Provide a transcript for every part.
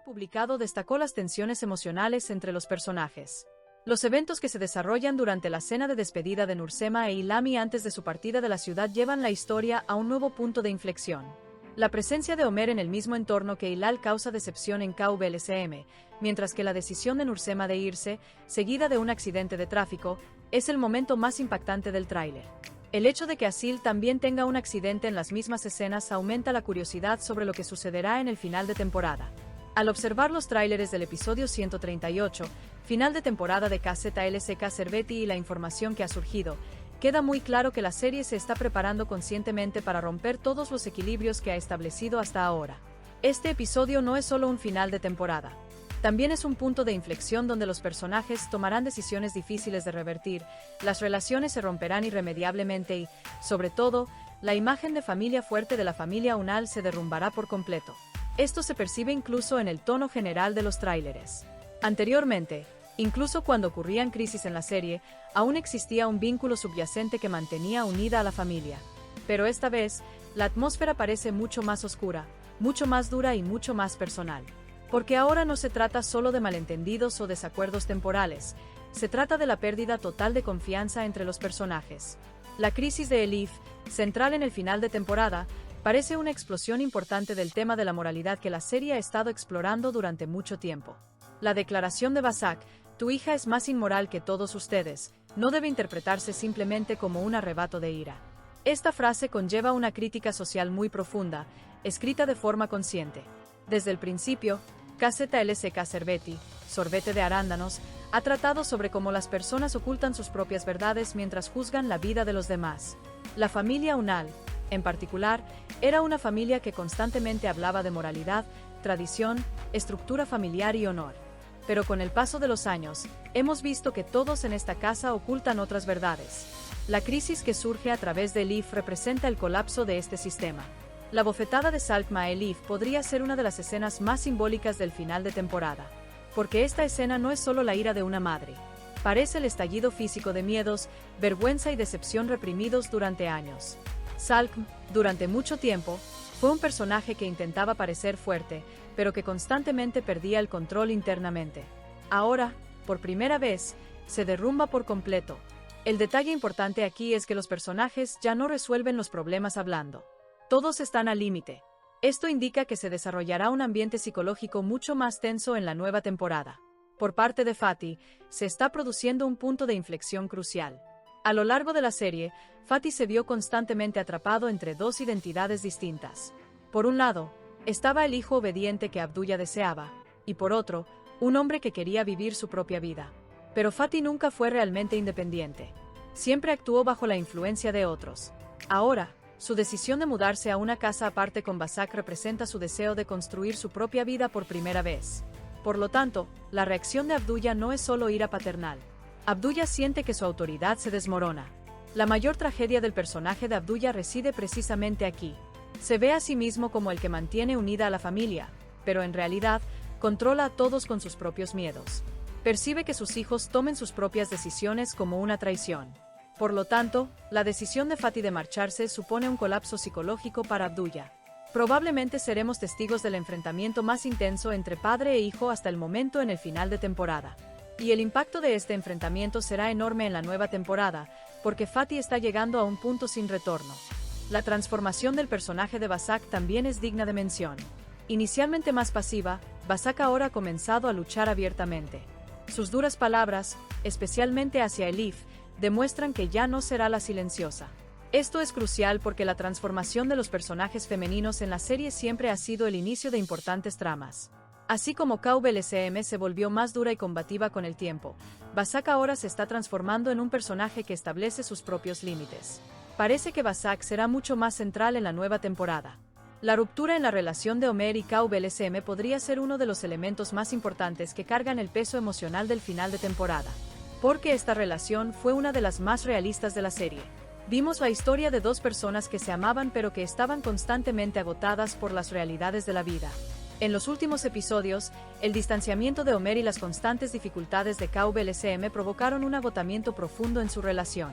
tráiler publicado destacó las tensiones emocionales entre los personajes. Los eventos que se desarrollan durante la cena de despedida de Nursema e Ilhami antes de su partida de la ciudad llevan la historia a un nuevo punto de inflexión. La presencia de Ömer en el mismo entorno que Hilal causa decepción en KVLCM, mientras que la decisión de Nursema de irse, seguida de un accidente de tráfico, es el momento más impactante del tráiler. El hecho de que Asil también tenga un accidente en las mismas escenas aumenta la curiosidad sobre lo que sucederá en el final de temporada. Al observar los tráileres del episodio 138, final de temporada de KZLCK Servetti y la información que ha surgido, queda muy claro que la serie se está preparando conscientemente para romper todos los equilibrios que ha establecido hasta ahora. Este episodio no es solo un final de temporada. También es un punto de inflexión donde los personajes tomarán decisiones difíciles de revertir, las relaciones se romperán irremediablemente y, sobre todo, la imagen de familia fuerte de la familia Unal se derrumbará por completo. Esto se percibe incluso en el tono general de los tráileres. Anteriormente, incluso cuando ocurrían crisis en la serie, aún existía un vínculo subyacente que mantenía unida a la familia. Pero esta vez, la atmósfera parece mucho más oscura, mucho más dura y mucho más personal. Porque ahora no se trata solo de malentendidos o desacuerdos temporales, se trata de la pérdida total de confianza entre los personajes. La crisis de Elif, central en el final de temporada, parece una explosión importante del tema de la moralidad que la serie ha estado explorando durante mucho tiempo. La declaración de Basak, tu hija es más inmoral que todos ustedes, no debe interpretarse simplemente como un arrebato de ira. Esta frase conlleva una crítica social muy profunda, escrita de forma consciente. Desde el principio, KZLCK Servetti, sorbete de arándanos, ha tratado sobre cómo las personas ocultan sus propias verdades mientras juzgan la vida de los demás. La familia Unal, en particular, era una familia que constantemente hablaba de moralidad, tradición, estructura familiar y honor. Pero con el paso de los años, hemos visto que todos en esta casa ocultan otras verdades. La crisis que surge a través de Elif representa el colapso de este sistema. La bofetada de Salkma a Elif podría ser una de las escenas más simbólicas del final de temporada. Porque esta escena no es solo la ira de una madre. Parece el estallido físico de miedos, vergüenza y decepción reprimidos durante años. Salkm, durante mucho tiempo, fue un personaje que intentaba parecer fuerte, pero que constantemente perdía el control internamente. Ahora, por primera vez, se derrumba por completo. El detalle importante aquí es que los personajes ya no resuelven los problemas hablando. Todos están al límite. Esto indica que se desarrollará un ambiente psicológico mucho más tenso en la nueva temporada. Por parte de Fatih, se está produciendo un punto de inflexión crucial. A lo largo de la serie, Fatih se vio constantemente atrapado entre dos identidades distintas. Por un lado, estaba el hijo obediente que Abdullah deseaba, y por otro, un hombre que quería vivir su propia vida. Pero Fatih nunca fue realmente independiente. Siempre actuó bajo la influencia de otros. Ahora, su decisión de mudarse a una casa aparte con Basak representa su deseo de construir su propia vida por primera vez. Por lo tanto, la reacción de Abdullah no es solo ira paternal. Abdullah siente que su autoridad se desmorona. La mayor tragedia del personaje de Abdullah reside precisamente aquí. Se ve a sí mismo como el que mantiene unida a la familia, pero en realidad, controla a todos con sus propios miedos. Percibe que sus hijos tomen sus propias decisiones como una traición. Por lo tanto, la decisión de Fatih de marcharse supone un colapso psicológico para Abdullah. Probablemente seremos testigos del enfrentamiento más intenso entre padre e hijo hasta el momento en el final de temporada. Y el impacto de este enfrentamiento será enorme en la nueva temporada, porque Fatih está llegando a un punto sin retorno. La transformación del personaje de Basak también es digna de mención. Inicialmente más pasiva, Basak ahora ha comenzado a luchar abiertamente. Sus duras palabras, especialmente hacia Elif, demuestran que ya no será la silenciosa. Esto es crucial porque la transformación de los personajes femeninos en la serie siempre ha sido el inicio de importantes tramas. Así como KVLCM se volvió más dura y combativa con el tiempo, Basak ahora se está transformando en un personaje que establece sus propios límites. Parece que Basak será mucho más central en la nueva temporada. La ruptura en la relación de Ömer y KVLCM podría ser uno de los elementos más importantes que cargan el peso emocional del final de temporada. Porque esta relación fue una de las más realistas de la serie. Vimos la historia de dos personas que se amaban pero que estaban constantemente agotadas por las realidades de la vida. En los últimos episodios, el distanciamiento de Ömer y las constantes dificultades de KVLCM provocaron un agotamiento profundo en su relación.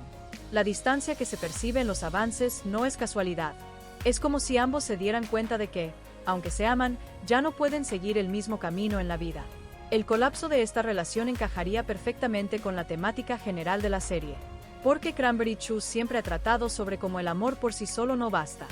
La distancia que se percibe en los avances no es casualidad. Es como si ambos se dieran cuenta de que, aunque se aman, ya no pueden seguir el mismo camino en la vida. El colapso de esta relación encajaría perfectamente con la temática general de la serie, porque Cranberry Juice siempre ha tratado sobre cómo el amor por sí solo no basta.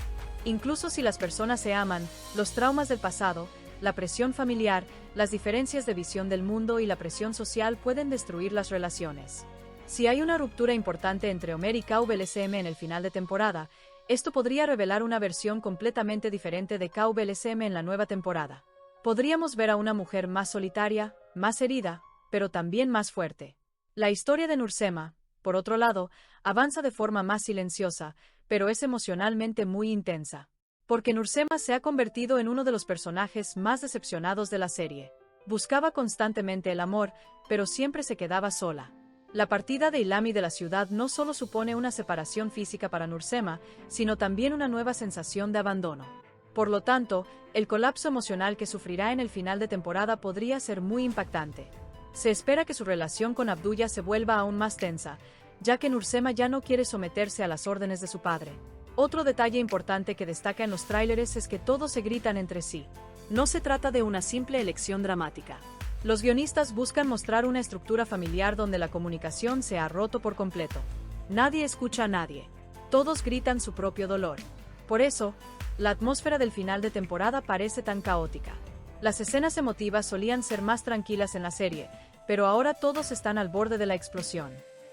Incluso si las personas se aman, los traumas del pasado, la presión familiar, las diferencias de visión del mundo y la presión social pueden destruir las relaciones. Si hay una ruptura importante entre Homer y KVLSM en el final de temporada, esto podría revelar una versión completamente diferente de KVLSM en la nueva temporada. Podríamos ver a una mujer más solitaria, más herida, pero también más fuerte. La historia de Nursema, por otro lado, avanza de forma más silenciosa, pero es emocionalmente muy intensa. Porque Nursema se ha convertido en uno de los personajes más decepcionados de la serie. Buscaba constantemente el amor, pero siempre se quedaba sola. La partida de Ilami de la ciudad no solo supone una separación física para Nursema, sino también una nueva sensación de abandono. Por lo tanto, el colapso emocional que sufrirá en el final de temporada podría ser muy impactante. Se espera que su relación con Abdullah se vuelva aún más tensa, ya que Nursema ya no quiere someterse a las órdenes de su padre. Otro detalle importante que destaca en los tráileres es que todos se gritan entre sí. No se trata de una simple elección dramática. Los guionistas buscan mostrar una estructura familiar donde la comunicación se ha roto por completo. Nadie escucha a nadie. Todos gritan su propio dolor. Por eso, la atmósfera del final de temporada parece tan caótica. Las escenas emotivas solían ser más tranquilas en la serie, pero ahora todos están al borde de la explosión.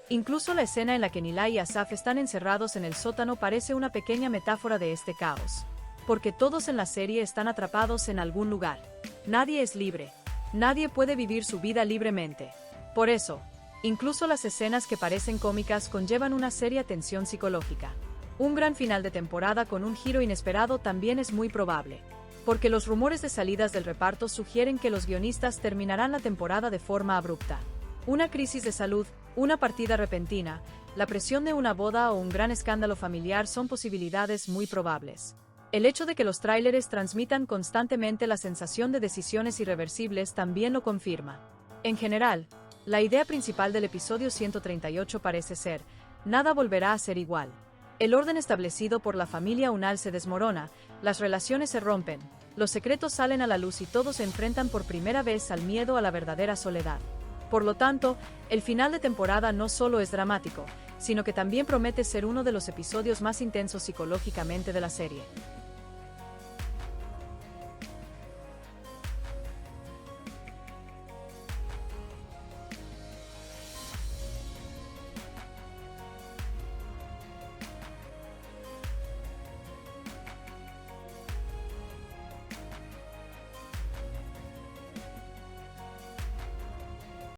Incluso la escena en la que Nilay y Asaf están encerrados en el sótano parece una pequeña metáfora de este caos. Porque todos en la serie están atrapados en algún lugar. Nadie es libre. Nadie puede vivir su vida libremente. Por eso, incluso las escenas que parecen cómicas conllevan una seria tensión psicológica. Un gran final de temporada con un giro inesperado también es muy probable. Porque los rumores de salidas del reparto sugieren que los guionistas terminarán la temporada de forma abrupta. Una crisis de salud, una partida repentina, la presión de una boda o un gran escándalo familiar son posibilidades muy probables. El hecho de que los tráileres transmitan constantemente la sensación de decisiones irreversibles también lo confirma. En general, la idea principal del episodio 138 parece ser: nada volverá a ser igual. El orden establecido por la familia Unal se desmorona, las relaciones se rompen, los secretos salen a la luz y todos se enfrentan por primera vez al miedo a la verdadera soledad. Por lo tanto, el final de temporada no solo es dramático, sino que también promete ser uno de los episodios más intensos psicológicamente de la serie.